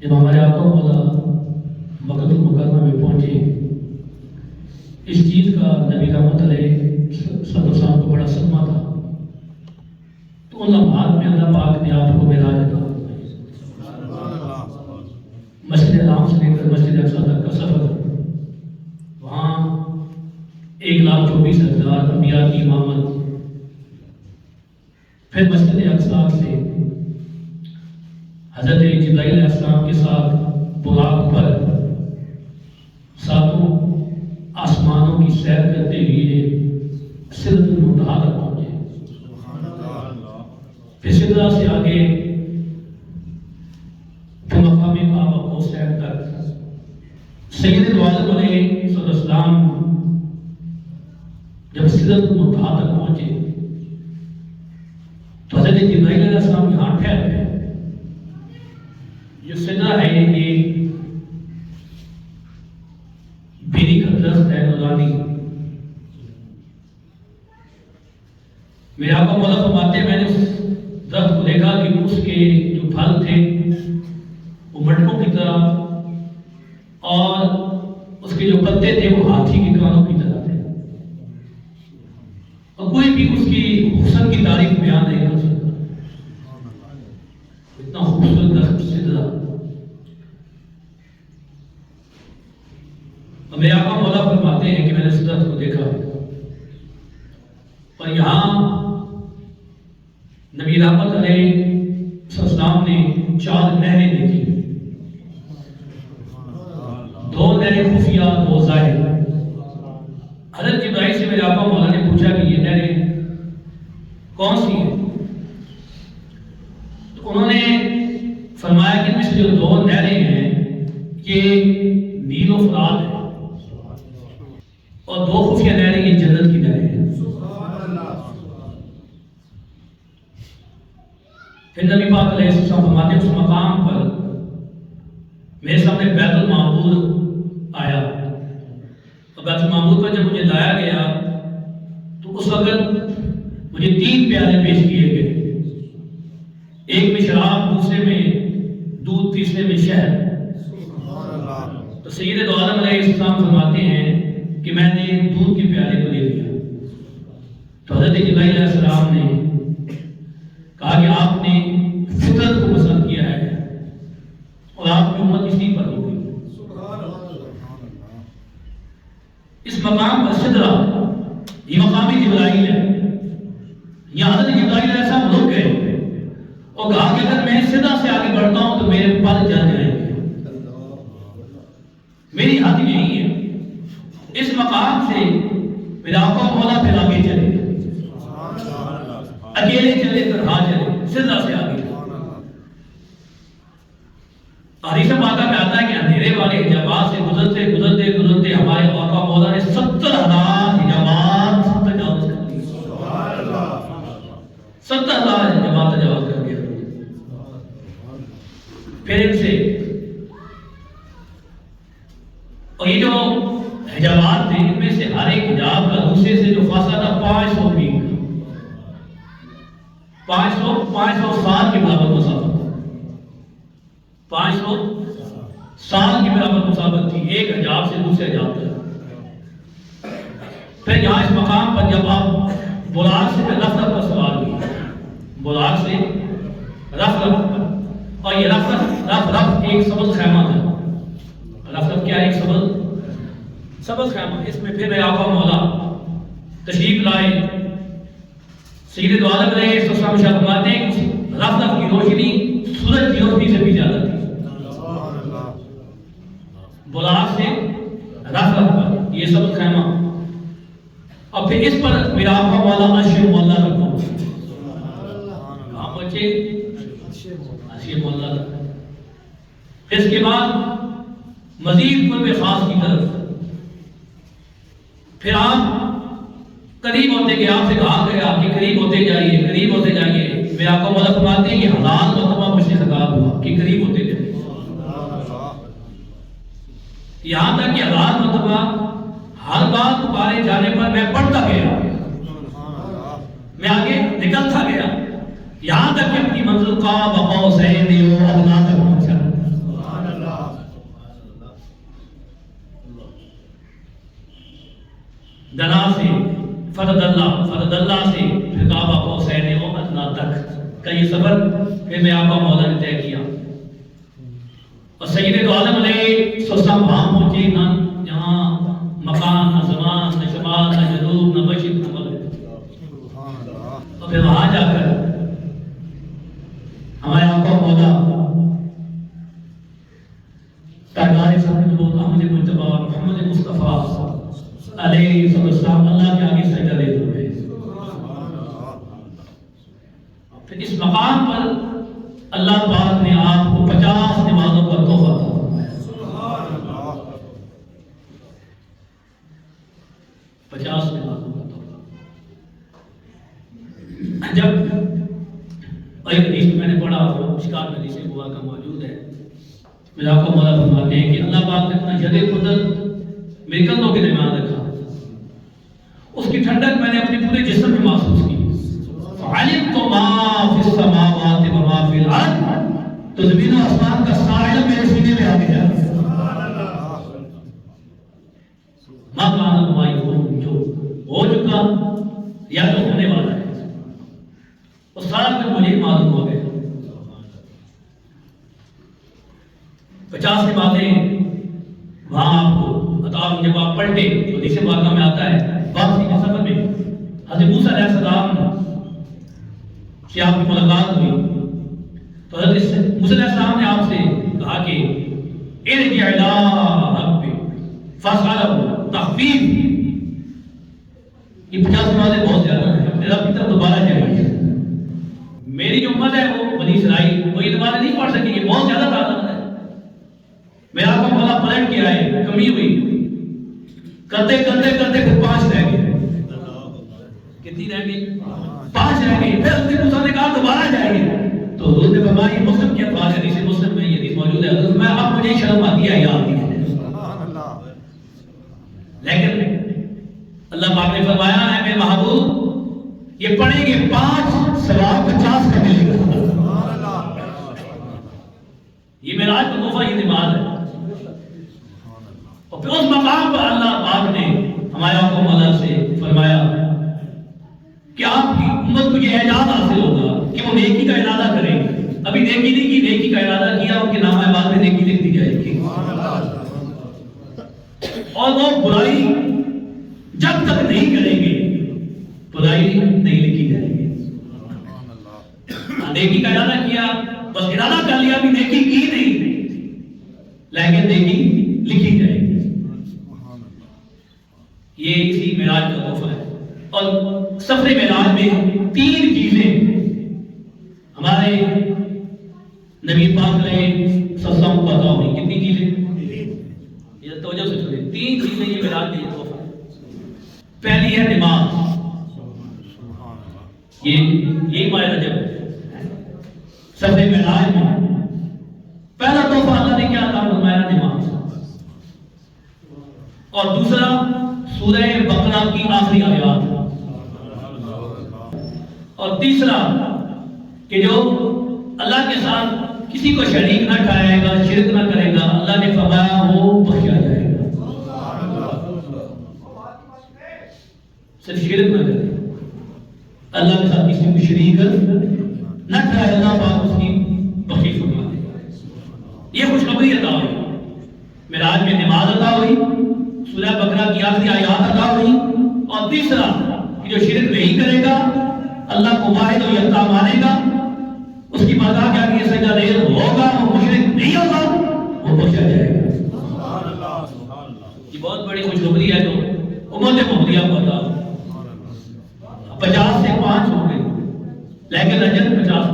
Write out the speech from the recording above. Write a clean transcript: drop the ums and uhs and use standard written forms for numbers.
جب ہمارے آقا مولا مکۃ المکرمہ میں پہنچے، اس چیز کا نبی رحمت علیہ صلی اللہ علیہ وسلم کو بڑا صدمہ تھا، تو ان لمحات میں اللہ پاک نے آپ کو معراج عطا فرمائی۔ مسجد حرام سے لے کر مسجد اقصیٰ تک کا سفر، وہاں 1,24,000 انبیاء کی امامت، پھر مسجد اقصیٰ سے حضرت جبرائیل علیہ السلام کے ساتھ براق پر ساتوں آسمانوں کی سیر کرتے ہوئے سدرۃ المنتہا تک پہنچے۔ پھر سدرہ سے آگے پھر مقام کعبہ کو سیر تک سید دو عالم علیہ صلی اللہ علیہ وسلم جب سدرۃ المنتہا تک پہنچے تو حضرت جبرائیل علیہ السلام یہاں ٹھہر گئے۔ جو سدرہ ہے یہ بیری کا درخت ہے نورانی۔ میرے آقا مولا فرماتے ہیں میں نے اس درخت کو دیکھا کہ اس کے جو پھل تھے وہ مٹکوں کی طرح اور اس کے جو پتے تھے وہ ہاتھی کے کانوں کی طرح تھے، اور کوئی بھی اس کی حسن کی تعریف بیان نہیں کر سکتا، اتنا خوبصورت درخت سدرہ۔ اور میرے آقا مولا فرماتے ہیں کہ میں نے اس درخت کو دیکھا اور یہاں نبی رحمت علیہ السلام نے 4 نہریں دیکھی، 2 نہریں خفیہ، 2 ظاہر۔ حضرت جبرائیل سے میرے آقا مولا نے پوچھا کہ یہ نہریں کون سی ہیں؟ تو انہوں نے فرمایا کہ ان میں سے جو 2 نہریں ہیں یہ نیل و فرات ہے، اور 2 خفیہ نہریں یہ جنت کی نہریں ہیں۔ پھر نبی پاک علیہ السلام فرماتے ہیں اس مقام پر میرے سامنے بیت المعمور آیا، اور بیت المعمور پر جب مجھے لایا گیا تو اس وقت مجھے 3 پیالے پیش کیے گئے، ایک میں شراب، دوسرے میں دودھ، تیسرے میں شہد۔ تو سید دو عالم علیہ السلام فرماتے ہیں کہ میں نے دودھ کے پیالے کو لے لیا۔ تو حضرت جبرائیل علیہ السلام نے کہا کہ آپ نے فطرت کو پسند کیا ہے اور آپ کی امت اسی پر ہوگی۔ اس مقام پر سدرہ یہ مقامی جبرائیل ہے، یہاں حضرت جبرائیل علیہ السلام رک گئے اور کہا کہ اگر میں سدرہ سے آگے بڑھتا ہوں تو میرے پر جل جائیں گے، میری حد یہی ہے۔ اس مقام سے میرا آقا مولا پھر آگے چلے، اکیلے چلے تنہا چلے، سدرہ سے آگے۔ حدیث پاکہ میں آتا ہے کہ اندھیرے والے حجابات سے گزرتے گزرتے گزرتے ہمارے آقا مولا نے 70,000 حجابات تجاوز کر دی، 70,000 حجابات تجاوز کر دیا۔ پھر ان سے اور یہ جو حجابات تھے ان میں سے ہر ایک حجاب کا دوسرے سے جو فاصلہ تھا 500 فیٹ، 500 سال کے برابر مسافت، 500 سال کے برابر مسافت تھی ایک حجاب سے دوسرے حجاب تک۔ پھر یہاں اس مقام پر جب آپ براق سے رفرف پر سوار ہوئی، براق سے رفرف پر، اور یہ رفرف ایک سبز خیمہ تھا۔ رفرف کیا ہے؟ ایک سبز خیمہ۔ اس میں پھر میرے آقا مولا تشریف لائے۔ سید دو عالم علیہ السلام شاہ فرماتے ہیں کہ رفرف کی روشنی سورج کی روشنی سے بھی زیادہ تھی۔ براق سے رفرف پر یہ سبز خیمہ، اور پھر اس پر میرا آقا مولا عرش مولا تک پہنچے۔ کہاں پہنچے؟ عرش مولا تک۔ پھر اس کے بعد مزید قرب خاص کی طرف پھر آپ قریب ہوتے گئے، آپ سے کہا گیا کہ قریب ہوتے جائیے، قریب ہوتے جائیے۔ میرے آقا مولا فرماتے ہیں کہ 1000 مرتبہ مجھ سے خطاب ہوا کہ قریب ہوتے جائیے، یہاں تک کہ 1000 مرتبہ ہر بار پکارے جانے پر میں بڑھتا گیا، میں آگے نکلتا گیا، یہاں تک کہ اپنی منزل قاب قوسین و ادنیٰ تک پہنچا۔ دنا سے فرد اللہ سے پھر کعبہ کو حسین و ادنا تک کا یہ سفر پھر میں آقا مولا نے طے کیا. اور سید دو عالم علیہ السلام وہاں پہنچے نہ جہاں مکان نہ زمان نہ شمال نہ جنوب نہ مشرق نہ مغرب. اور پھر وہاں جا کر ہمارے آقا مولا تاجدار سب احمد مجتبی محمد مصطفیٰ علیہ السلام اللہ کے آگے سجدہ دے ہوئے. پھر اس مقام پر اللہ پاک نے آپ کو 50 نمازوں کا تحفہ دیا. 50 نمازوں کا تحفہ. جب ایک حدیث میں نے پڑھا مشکات میں حدیث مبارکہ موجود ہے. میرا آقا مولا فرماتے ہیں کہ اللہ پاک نے اپنا ید قدرت میرے کندھوں کے درمیان رکھا. اس کی ٹھنڈک میں نے اپنے پورے جسم میں محسوس کی. علمت ما فی السماوات و ما فی الارض. تو زمین و آسمان کا سارا علم میرے سینے میں آ گیا. ما کان وما یکون، جو ہو چکا یا جو ہونے والا ہے وہ سارا کچھ مجھے معلوم ہو گیا. 50 باتیں وہاں آپ کو عطا. جب آپ پلٹے تو حدیث پاک میں آتا ہے واپسی کے سفر میں حضرت موسیٰ علیہ السلام سے آپ کی ملاقات ہوئی تو حضرت موسیٰ علیہ السلام نے آپ سے کہا کہ ارجع الی ربک فاسألہ تخفیف. یہ 50 باتیں بہت زیادہ ہیں. اپنے رب کی طرف دوبارہ جائیے. میری جو امت ہے وہ بنی اسرائیل وہ یہ نمازیں نہیں پڑھ سکے. یہ بہت زیادہ تعداد ہے. میرا آقا مولا پلٹ کے آئے، کمی ہوئی، کرتے کرتے کرتے پھر 5 رہ گئے. کتنی رہ گئی؟ 5 رہ گئی. پھر حضرت موسیٰ نے کہا دوبارہ جائیں گے. تو حضور نے فرمایا یہ مسلم کی الفاظ ہے. حدیث مسلم میں یہ حدیث موجود ہے. حضرت میں اب مجھے شرم آتی ہے یا آتی ہے. لیکن اللہ پاک نے فرمایا اے میرے محبوب یہ پڑھیں گے 5 ثواب 50 کا ملے گا. یہ میراج کا تحفہ یہ نماز ہے. اور پھر اس مقام پر اللہ پاک نے ہمارے آقا مولا سے فرمایا کہ آپ کی امت کو یہ اعزاز حاصل ہوگا کہ وہ نیکی کا ارادہ کریں. ابھی نیکی نہیں کی، نیکی کا ارادہ کیا ان کے نامہ بعد میں نیکی لکھ دی جائے گی. اور وہ برائی جب تک نہیں کریں گے برائی نہیں لکھی جائے گی. نیکی کا ارادہ کیا، بس ارادہ کر لیا، بھی نیکی کی نہیں لیکن نیکی لکھی جائے گی. یہ اسی معراج کا تحفہ ہے. اور سفر معراج میں 3 چیزیں ہمارے نبی پاک علیہ السلام کو عطا ہوئی. کتنی چیزیں؟ یہ توجہ سے سنیں. 3 چیزیں یہ معراج کا یہ تحفہ ہے. پہلی ہے نماز. یہ ماہ رجب ہے. سفر معراج میں پہلا تحفہ اللہ نے کیا عطا فرمایا؟ نماز. اور دوسرا سورہ بقرہ کی آخری آیات. اور تیسرا کہ جو اللہ کے ساتھ کسی کو شریک نہ ٹھہرائے گا، شرک نہ کرے گا، اللہ نے فرمایا وہ بخشا جائے گا. صرف شرک نہ کرے، اللہ کے ساتھ کسی کو شریک نہ ٹھہرائے، اللہ پاک اس کی بخشش فرما دے گا. یہ خوشخبری عطا ہوئی. معراج میں نماز عطا ہوئی، سورہ بقرہ کی آخری آیات عطا ہوئی. اور تیسرا کہ جو شرک نہیں کرے گا، اللہ کو واحد و یکتا مانے گا، اس کی بات کیا کہ سجدہ ریز ہوگا، وہ مشرک نہیں ہوگا، وہ بخشا جائے گا. یہ بہت بڑی خوشخبری ہے جو امت محمدیہ کو عطا. 50 سے 5 ہو گئی لیکن اجر 50